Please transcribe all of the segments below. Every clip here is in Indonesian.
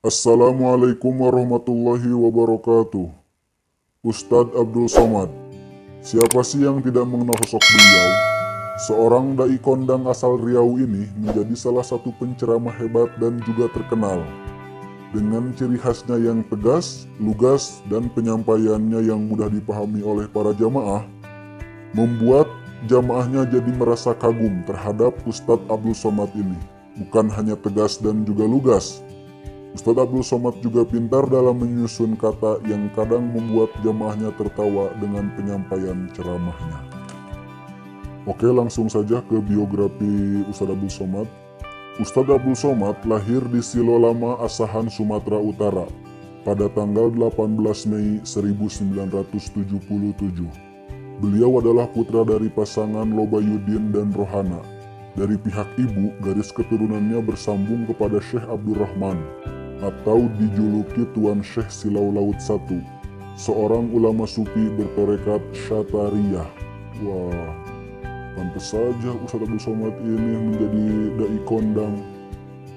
Assalamualaikum warahmatullahi wabarakatuh. Ustadz Abdul Somad. Siapa sih yang tidak mengenal sosok beliau? Seorang dai kondang asal Riau ini menjadi salah satu penceramah hebat dan juga terkenal. Dengan ciri khasnya yang tegas, lugas, dan penyampaiannya yang mudah dipahami oleh para jamaah, membuat jamaahnya jadi merasa kagum terhadap Ustadz Abdul Somad ini. Bukan hanya tegas dan juga lugas, Ustadz Abdul Somad juga pintar dalam menyusun kata yang kadang membuat jamaahnya tertawa dengan penyampaian ceramahnya. Oke, langsung saja ke biografi Ustadz Abdul Somad. Ustadz Abdul Somad lahir di Silolama, Asahan, Sumatera Utara pada tanggal 18 Mei 1977. Beliau adalah putra dari pasangan Lobayuddin dan Rohana. Dari pihak ibu, garis keturunannya bersambung kepada Syekh Abdurrahman atau dijuluki Tuan Syekh Silau Laut I, seorang ulama sufi bertarekat Syatariyah. Wah, pantas saja Ustadz Abdul Somad ini menjadi dai kondang.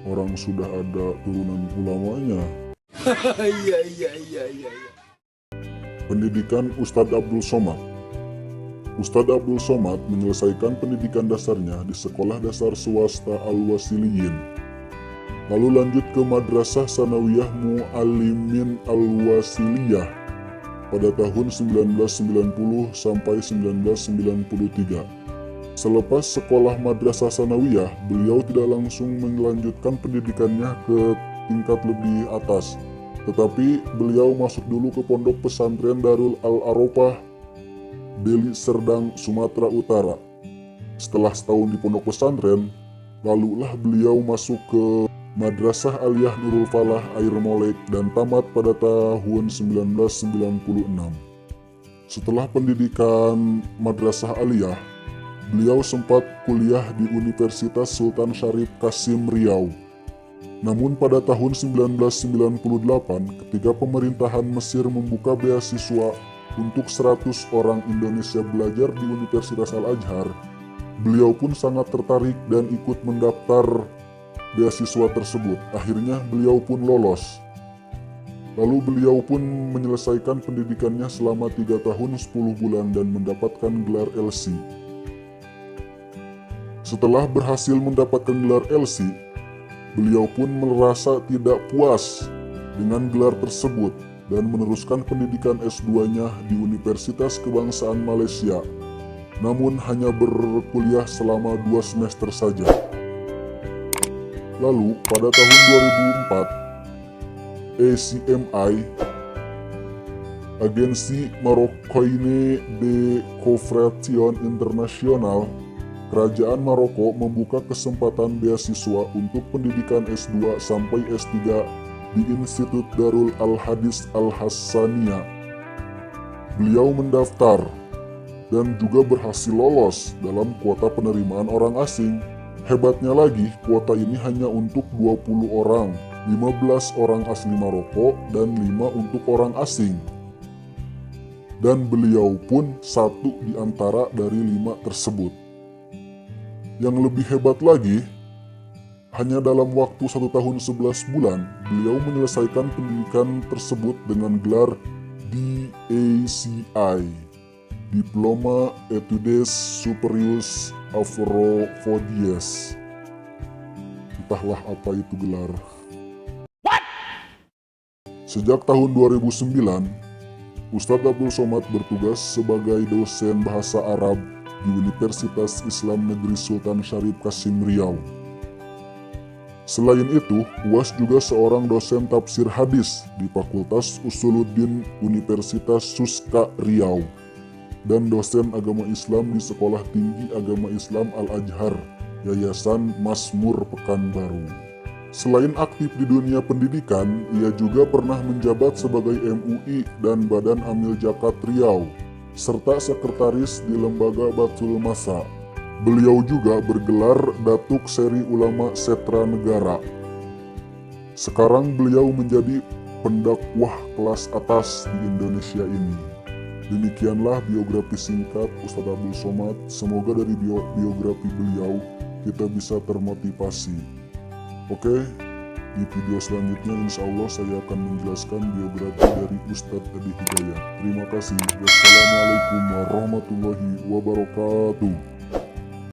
Orang sudah ada turunan ulamanya. Iya. Pendidikan Ustadz Abdul Somad. Ustadz Abdul Somad menyelesaikan pendidikan dasarnya di Sekolah Dasar Swasta Al-Wasiliyin. Lalu lanjut ke Madrasah Sanawiyah Mu'allimin Al-Wasiliyah pada tahun 1990 sampai 1993. Selepas sekolah Madrasah Sanawiyah, beliau tidak langsung melanjutkan pendidikannya ke tingkat lebih atas. Tetapi beliau masuk dulu ke Pondok Pesantren Darul Al-Arofah, Deli Serdang, Sumatera Utara. Setelah setahun di Pondok Pesantren, lalulah beliau masuk ke Madrasah Aliyah Nurul Falah Air Molek dan tamat pada tahun 1996. Setelah pendidikan Madrasah Aliyah, beliau sempat kuliah di Universitas Sultan Syarif Qasim Riau. Namun pada tahun 1998, ketika pemerintahan Mesir membuka beasiswa untuk 100 orang Indonesia belajar di Universitas Al-Azhar, beliau pun sangat tertarik dan ikut mendaftar beasiswa tersebut. Akhirnya beliau pun lolos. Lalu beliau pun menyelesaikan pendidikannya selama 3 tahun 10 bulan dan mendapatkan gelar LC. Setelah berhasil mendapatkan gelar LC, beliau pun merasa tidak puas dengan gelar tersebut dan meneruskan pendidikan S2-nya di Universitas Kebangsaan Malaysia. Namun hanya berkuliah selama 2 semester saja. Lalu pada tahun 2004, ACMI, Agensi Marocaine de Coopération Internationale, Kerajaan Maroko membuka kesempatan beasiswa untuk pendidikan S2 sampai S3 di Institut Darul Al-Hadis Al-Hassaniyah. Beliau mendaftar dan juga berhasil lolos dalam kuota penerimaan orang asing. Hebatnya lagi, kuota ini hanya untuk 20 orang, 15 orang asli Maroko dan 5 untuk orang asing. Dan beliau pun satu di antara dari 5 tersebut. Yang lebih hebat lagi, hanya dalam waktu 1 tahun 11 bulan, beliau menyelesaikan pendidikan tersebut dengan gelar DACI, Diploma Etudes Superius Afrofodies. Entahlah apa itu gelar. Sejak tahun 2009, Ustadz Abdul Somad bertugas sebagai dosen bahasa Arab di Universitas Islam Negeri Sultan Syarif Qasim Riau. Selain itu, UAS juga seorang dosen tafsir hadis di Fakultas Usuluddin Universitas Suska Riau dan dosen agama Islam di Sekolah Tinggi Agama Islam Al-Azhar, Yayasan Masmur Pekanbaru. Selain aktif di dunia pendidikan, ia juga pernah menjabat sebagai MUI dan Badan Amil Zakat Riau, serta sekretaris di Lembaga Batul Masa. Beliau juga bergelar Datuk Seri Ulama Setra Negara. Sekarang beliau menjadi pendakwah kelas atas di Indonesia ini. Demikianlah biografi singkat Ustadz Abdul Somad. Semoga dari biografi beliau kita bisa termotivasi. Oke, Di video selanjutnya insya Allah saya akan menjelaskan biografi dari Ustadz Adi Hidayat. Terima kasih. Wassalamualaikum warahmatullahi wabarakatuh.